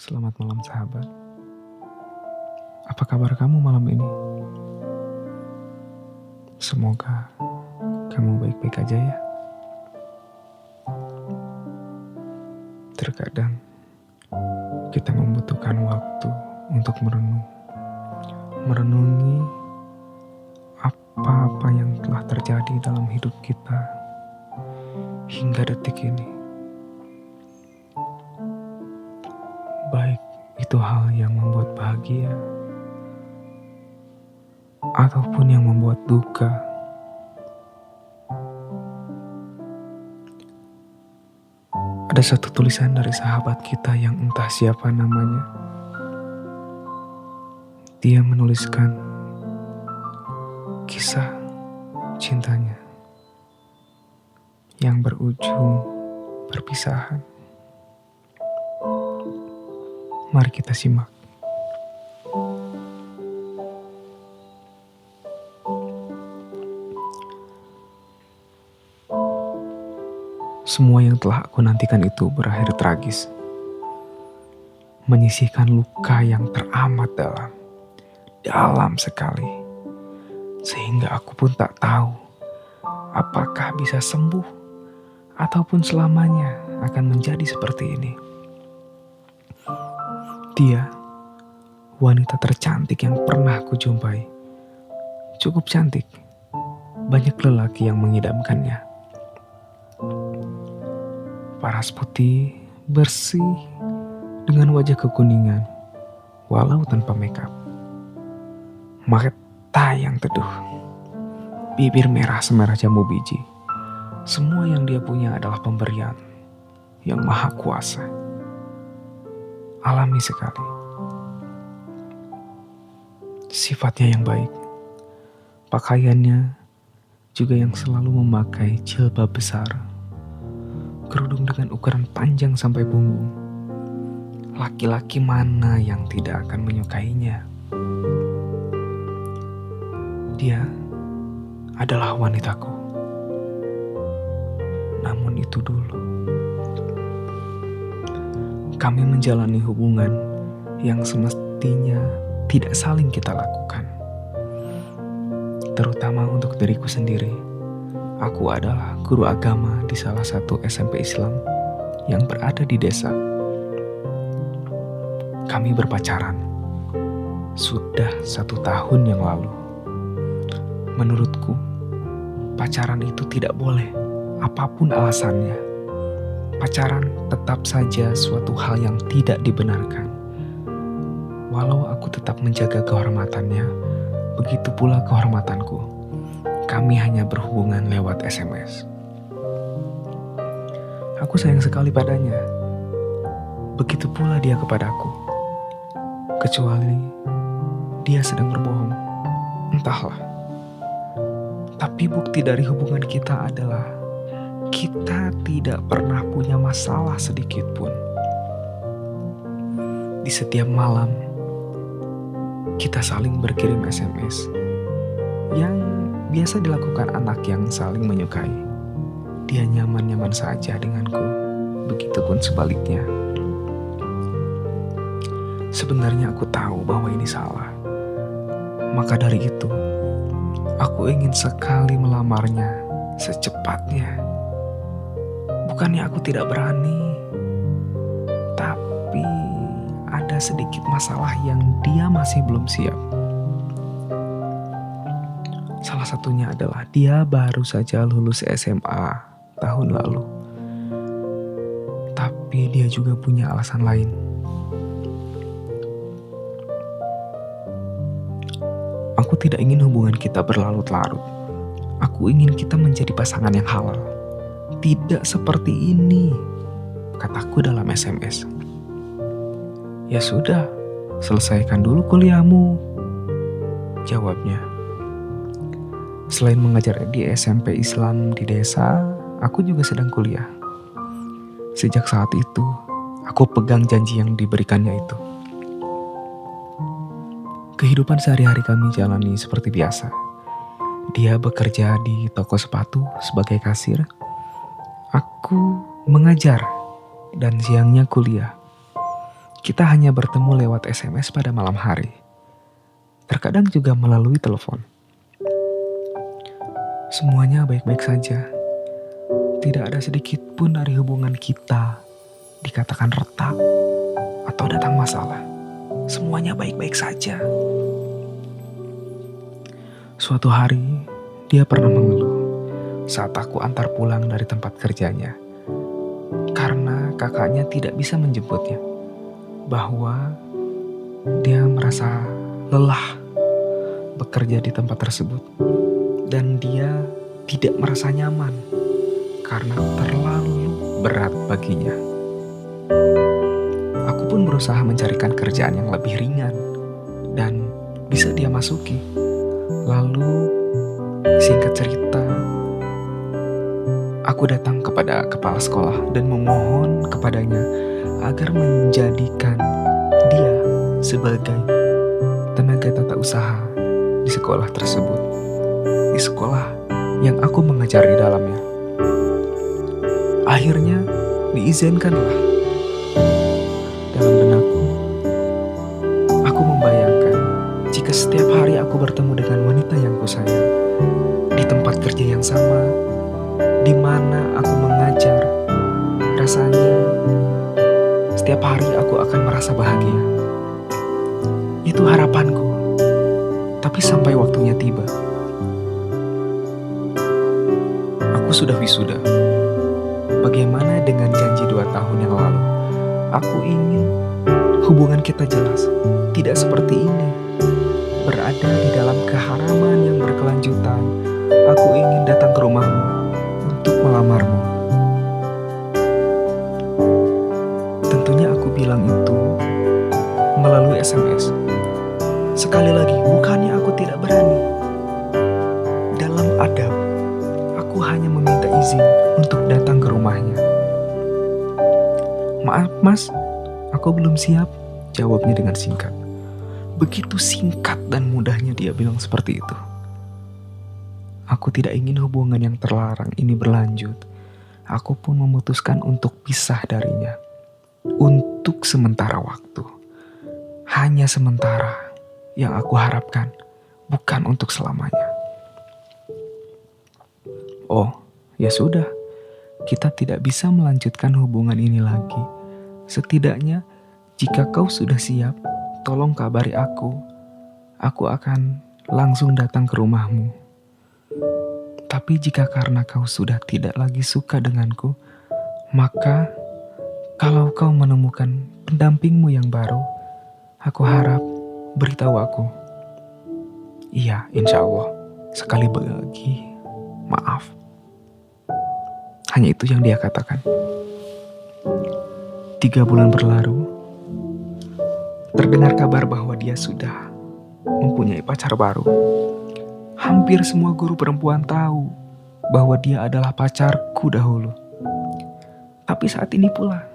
Selamat malam sahabat. Apa kabar kamu malam ini? Semoga kamu baik-baik aja ya. Terkadang kita membutuhkan waktu untuk merenungi apa-apa yang telah terjadi dalam hidup kita hingga detik ini. Baik itu hal yang membuat bahagia ataupun yang membuat duka. Ada satu tulisan dari sahabat kita yang entah siapa namanya. Dia menuliskan kisah cintanya yang berujung perpisahan. Mari kita simak. Semua yang telah aku nantikan itu berakhir tragis, menyisihkan luka yang teramat dalam sekali, sehingga aku pun tak tahu apakah bisa sembuh ataupun selamanya akan menjadi seperti ini. Dia, wanita tercantik yang pernah kujumpai, cukup cantik, banyak lelaki yang mengidamkannya. Paras putih, bersih, dengan wajah kekuningan, walau tanpa makeup. Mata yang teduh, bibir merah semerah jambu biji. Semua yang dia punya adalah pemberian yang maha kuasa. Alami sekali. Sifatnya yang baik, pakaiannya juga yang selalu memakai jilbab besar, kerudung dengan ukuran panjang sampai punggung. Laki-laki mana yang tidak akan menyukainya? Dia adalah wanitaku. Namun itu dulu. Kami menjalani hubungan yang semestinya tidak saling kita lakukan. Terutama untuk diriku sendiri. Aku adalah guru agama di salah satu SMP Islam yang berada di desa. Kami berpacaran sudah 1 tahun yang lalu. Menurutku, pacaran itu tidak boleh, apapun alasannya. Pacaran tetap saja suatu hal yang tidak dibenarkan. Walau aku tetap menjaga kehormatannya, begitu pula kehormatanku. Kami hanya berhubungan lewat SMS. Aku sayang sekali padanya. Begitu pula dia kepadaku. Kecuali dia sedang berbohong. Entahlah. Tapi bukti dari hubungan kita adalah kita tidak pernah punya masalah sedikit pun. Di setiap malam, kita saling berkirim SMS yang biasa dilakukan anak yang saling menyukai. Dia nyaman-nyaman saja denganku, begitupun sebaliknya. Sebenarnya aku tahu bahwa ini salah. Maka dari itu, aku ingin sekali melamarnya secepatnya. Bukannya aku tidak berani, tapi ada sedikit masalah yang dia masih belum siap. Salah satunya adalah dia baru saja lulus SMA tahun lalu. Tapi dia juga punya alasan lain. Aku tidak ingin hubungan kita berlarut-larut. Aku ingin kita menjadi pasangan yang halal. Tidak seperti ini, kataku dalam SMS. Ya sudah, selesaikan dulu kuliahmu, jawabnya. Selain mengajar di SMP Islam di desa, aku juga sedang kuliah. Sejak saat itu, aku pegang janji yang diberikannya itu. Kehidupan sehari-hari kami jalani seperti biasa. Dia bekerja di toko sepatu sebagai kasir. Aku mengajar dan siangnya kuliah. Kita hanya bertemu lewat SMS pada malam hari. Terkadang juga melalui telepon. Semuanya baik-baik saja. Tidak ada sedikit pun dari hubungan kita dikatakan retak atau datang masalah. Semuanya baik-baik saja. Suatu hari, dia pernah mengeluh saat aku antar pulang dari tempat kerjanya. Karena kakaknya tidak bisa menjemputnya. Bahwa dia merasa lelah bekerja di tempat tersebut. Dan dia tidak merasa nyaman karena terlalu berat baginya. Aku pun berusaha mencarikan kerjaan yang lebih ringan dan bisa dia masuki. Lalu singkat cerita, aku datang kepada kepala sekolah dan memohon kepadanya agar menjadikan dia sebagai tenaga tata usaha di sekolah tersebut. Di sekolah yang aku mengajar di dalamnya. Akhirnya diizinkanlah. Dalam benakku, aku membayangkan jika setiap hari aku bertemu dengan wanita yang kusayang di tempat kerja yang sama, di mana aku mengajar, rasanya setiap hari aku akan merasa bahagia. Itu harapanku. Tapi sampai waktunya tiba, aku sudah wisuda. Bagaimana dengan janji 2 tahun yang lalu? Aku ingin hubungan kita jelas, tidak seperti ini. Berada di dalam keharaman yang berkelanjutan. Aku ingin datang ke rumahmu untuk melamarmu. Tentunya aku bilang itu melalui SMS. Sekali lagi, bukannya aku tidak berani. Dalam adab, aku hanya meminta izin untuk datang ke rumahnya. Maaf mas, aku belum siap, jawabnya dengan singkat. Begitu singkat dan mudahnya dia bilang seperti itu. Aku tidak ingin hubungan yang terlarang ini berlanjut. Aku pun memutuskan untuk pisah darinya. Untuk sementara waktu. Hanya sementara yang aku harapkan, bukan untuk selamanya. Oh, ya sudah. Kita tidak bisa melanjutkan hubungan ini lagi. Setidaknya, jika kau sudah siap, tolong kabari aku. Aku akan langsung datang ke rumahmu. Tapi jika karena kau sudah tidak lagi suka denganku, maka kalau kau menemukan pendampingmu yang baru, aku harap beritahu aku. Iya, insya Allah. Sekali lagi, maaf. Hanya itu yang dia katakan. 3 bulan berlalu, terdengar kabar bahwa dia sudah mempunyai pacar baru. Hampir semua guru perempuan tahu bahwa dia adalah pacarku dahulu. Tapi saat ini pula,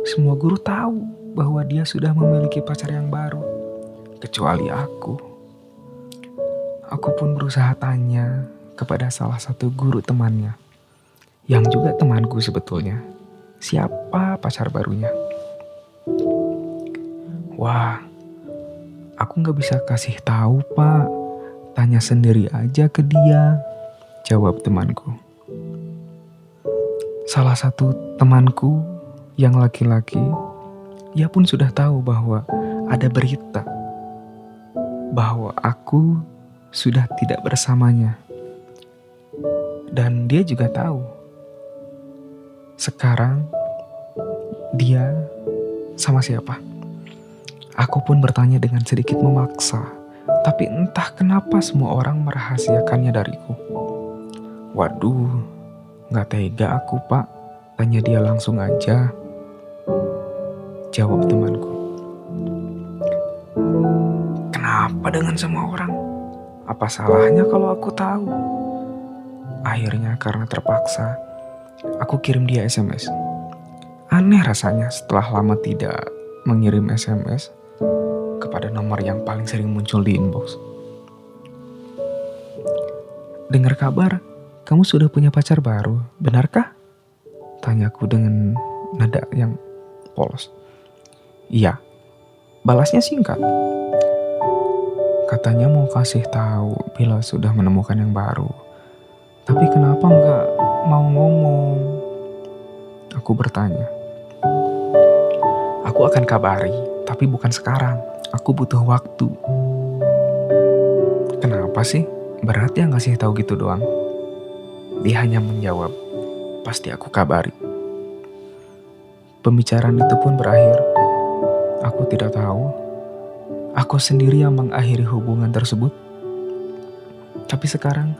semua guru tahu bahwa dia sudah memiliki pacar yang baru. Kecuali aku. Aku pun berusaha tanya kepada salah satu guru temannya. Yang juga temanku sebetulnya. Siapa pacar barunya? Wah, aku gak bisa kasih tahu pak. Tanya sendiri aja ke dia, jawab temanku. Salah satu temanku yang laki-laki, ia pun sudah tahu bahwa ada berita bahwa aku sudah tidak bersamanya. Dan dia juga tahu sekarang dia sama siapa. Aku pun bertanya dengan sedikit memaksa, tapi entah kenapa semua orang merahasiakannya dariku. Waduh, gak tega aku pak, tanya dia langsung aja, jawab temanku. Kenapa dengan semua orang? Apa salahnya kalau aku tahu? Akhirnya karena terpaksa, aku kirim dia SMS. Aneh rasanya setelah lama tidak mengirim SMS kepada nomor yang paling sering muncul di inbox. Dengar kabar, kamu sudah punya pacar baru, benarkah? Tanyaku dengan nada yang polos. Iya, Balasnya singkat. Katanya mau kasih tahu bila sudah menemukan yang baru. Tapi kenapa nggak mau ngomong? Aku bertanya. Aku akan kabari, tapi bukan sekarang. Aku butuh waktu. Kenapa sih? Berat ya ngasih tahu gitu doang. Dia hanya menjawab, pasti aku kabari. Pembicaraan itu pun berakhir. Aku tidak tahu. Aku sendiri yang mengakhiri hubungan tersebut. Tapi sekarang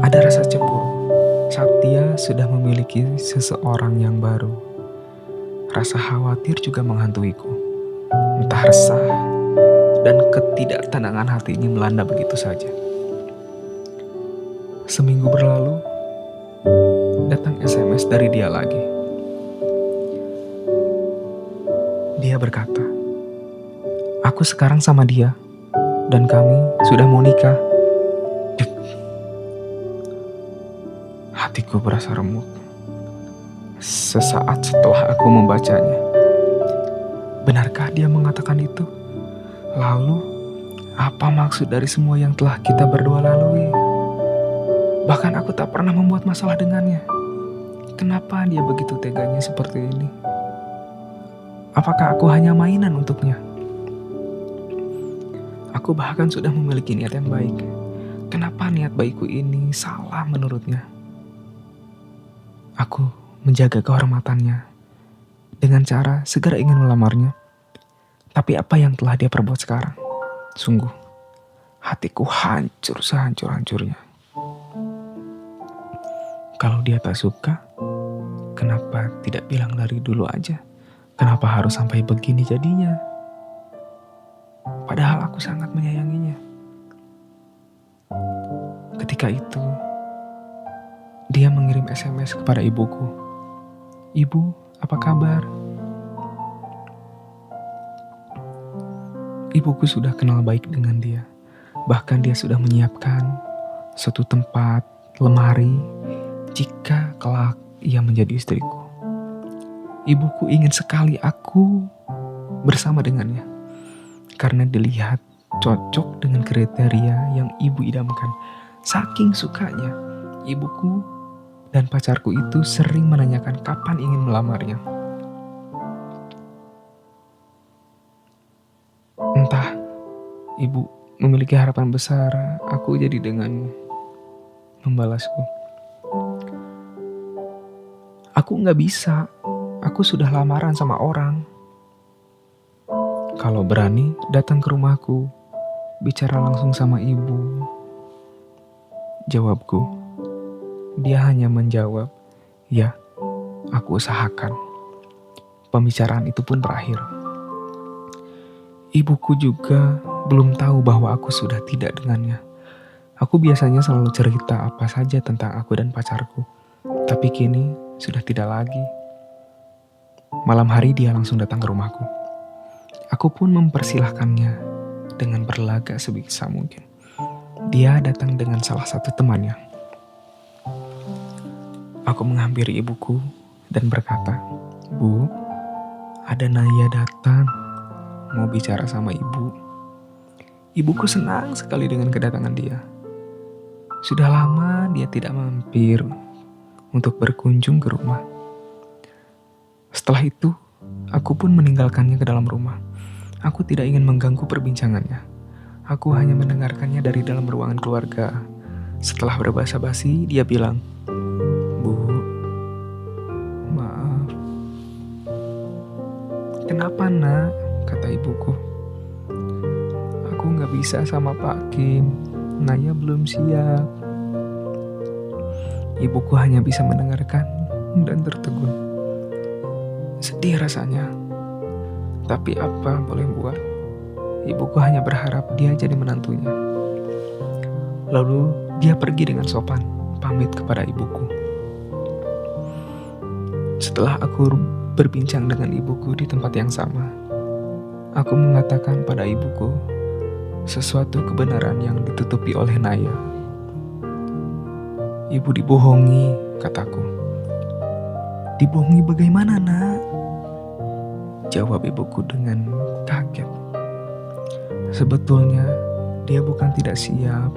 ada rasa cemburu saat dia sudah memiliki seseorang yang baru. Rasa khawatir juga menghantuiku. Entah resah dan ketidaktenangan hati ini melanda begitu saja. Seminggu berlalu, datang SMS dari dia lagi. Dia berkata, aku sekarang sama dia dan kami sudah mau nikah. Dik. Hatiku berasa remuk. Sesaat setelah aku membacanya. Benarkah dia mengatakan itu? Lalu, apa maksud dari semua yang telah kita berdua lalui? Bahkan aku tak pernah membuat masalah dengannya. Kenapa dia begitu teganya seperti ini? Apakah aku hanya mainan untuknya? Aku bahkan sudah memiliki niat yang baik. Kenapa niat baikku ini salah menurutnya? Aku menjaga kehormatannya dengan cara segera ingin melamarnya. Tapi apa yang telah dia perbuat sekarang? Sungguh, hatiku hancur sehancur-hancurnya. Kalau dia tak suka, kenapa tidak bilang dari dulu aja? Kenapa harus sampai begini jadinya? Padahal aku sangat menyayanginya. Ketika itu, dia mengirim SMS kepada ibuku. Ibu, apa kabar? Ibuku sudah kenal baik dengan dia. Bahkan dia sudah menyiapkan suatu tempat, lemari, jika kelak ia menjadi istriku. Ibuku ingin sekali aku bersama dengannya. Karena dilihat cocok dengan kriteria yang ibu idamkan. Saking sukanya, ibuku dan pacarku itu sering menanyakan kapan ingin melamarnya. Entah, ibu memiliki harapan besar aku jadi denganmu, membalasku. Aku gak bisa, aku sudah lamaran sama orang. Kalau berani datang ke rumahku, bicara langsung sama ibu. Jawabku. Dia hanya menjawab, ya, aku usahakan. Pembicaraan itu pun berakhir. Ibuku juga belum tahu bahwa aku sudah tidak dengannya. Aku biasanya selalu cerita apa saja tentang aku dan pacarku. Tapi kini sudah tidak lagi. Malam hari dia langsung datang ke rumahku. Aku pun mempersilahkannya dengan berlagak sebisa mungkin. Dia datang dengan salah satu temannya. Aku menghampiri ibuku dan berkata, Bu, ada Naya datang, mau bicara sama ibu. Ibuku senang sekali dengan kedatangan dia. Sudah lama dia tidak mampir untuk berkunjung ke rumah. Setelah itu, aku pun meninggalkannya ke dalam rumah. Aku tidak ingin mengganggu perbincangannya. Aku hanya mendengarkannya dari dalam ruangan keluarga. Setelah berbasa-basi, dia bilang, Bu, maaf. Kenapa nak? Kata ibuku. Aku gak bisa sama Pak Kim. Naya belum siap. Ibuku hanya bisa mendengarkan dan tertegun. Sedih rasanya. Tapi apa boleh buat? Ibuku hanya berharap dia jadi menantunya. Lalu dia pergi dengan sopan, pamit kepada ibuku. Setelah aku berbincang dengan ibuku di tempat yang sama, aku mengatakan pada ibuku sesuatu kebenaran yang ditutupi oleh Naya. Ibu dibohongi, kataku. Dibohongi bagaimana, nak? Jawab ibuku dengan kaget. Sebetulnya dia bukan tidak siap,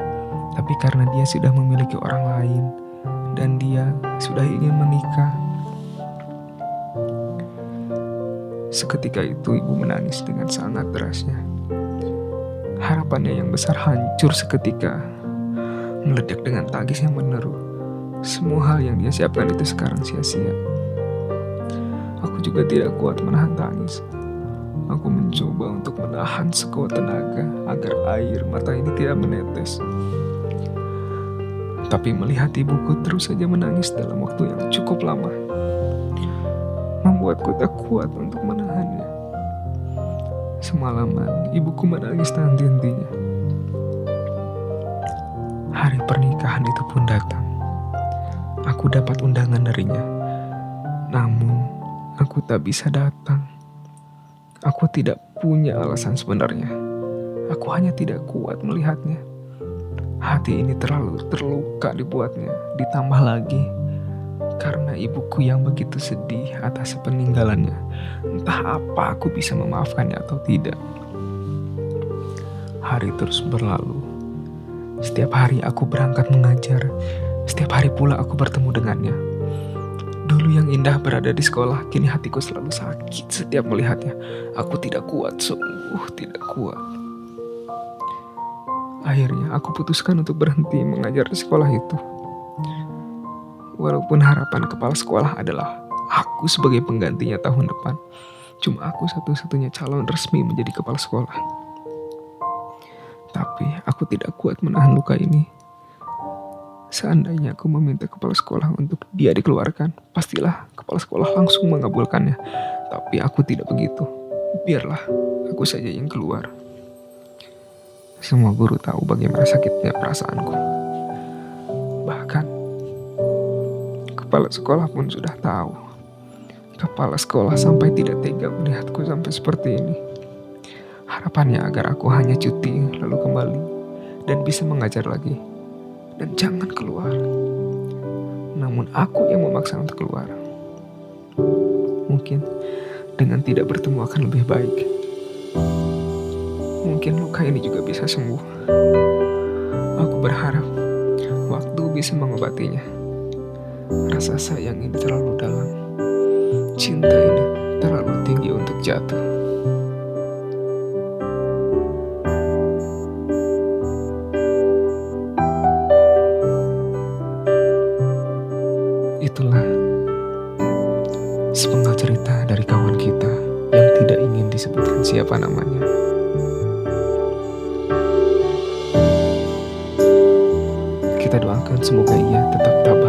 tapi karena dia sudah memiliki orang lain dan dia sudah ingin menikah. Seketika itu ibu menangis dengan sangat derasnya. Harapannya yang besar hancur seketika, meledak dengan tangis yang meneru. Semua hal yang dia siapkan itu sekarang sia-sia. Aku juga tidak kuat menahan tangis. Aku mencoba untuk menahan sekuat tenaga agar air mata ini tidak menetes. Tapi melihat ibuku terus saja menangis dalam waktu yang cukup lama, membuatku tak kuat untuk menahannya. Semalaman ibuku menangis tak henti-hentinya. Hari pernikahan itu pun datang. Aku dapat undangan darinya, namun aku tak bisa datang. Aku tidak punya alasan sebenarnya. Aku hanya tidak kuat melihatnya. Hati ini terlalu terluka dibuatnya. Ditambah lagi karena ibuku yang begitu sedih atas peninggalannya. Entah apa aku bisa memaafkannya atau tidak. Hari terus berlalu. Setiap hari aku berangkat mengajar. Setiap hari pula aku bertemu dengannya. Dulu yang indah berada di sekolah, kini hatiku selalu sakit setiap melihatnya. Aku tidak kuat, sungguh tidak kuat. Akhirnya aku putuskan untuk berhenti mengajar di sekolah itu. Walaupun harapan kepala sekolah adalah aku sebagai penggantinya tahun depan. Cuma aku satu-satunya calon resmi menjadi kepala sekolah. Tapi aku tidak kuat menahan luka ini. Seandainya aku meminta kepala sekolah untuk dia dikeluarkan, pastilah kepala sekolah langsung mengabulkannya. Tapi aku tidak begitu. Biarlah aku saja yang keluar. Semua guru tahu bagaimana sakitnya perasaanku. Bahkan kepala sekolah pun sudah tahu. Kepala sekolah sampai tidak tega melihatku sampai seperti ini. Harapannya agar aku hanya cuti lalu kembali dan bisa mengajar lagi. Dan jangan keluar. Namun aku yang memaksa untuk keluar. Mungkin dengan tidak bertemu akan lebih baik. Mungkin luka ini juga bisa sembuh. Aku berharap waktu bisa mengobatinya. Rasa sayang ini terlalu dalam. Cinta ini terlalu tinggi untuk jatuh. Itulah sepenggal cerita dari kawan kita yang tidak ingin disebutkan siapa namanya. Kita doakan semoga ia tetap tabah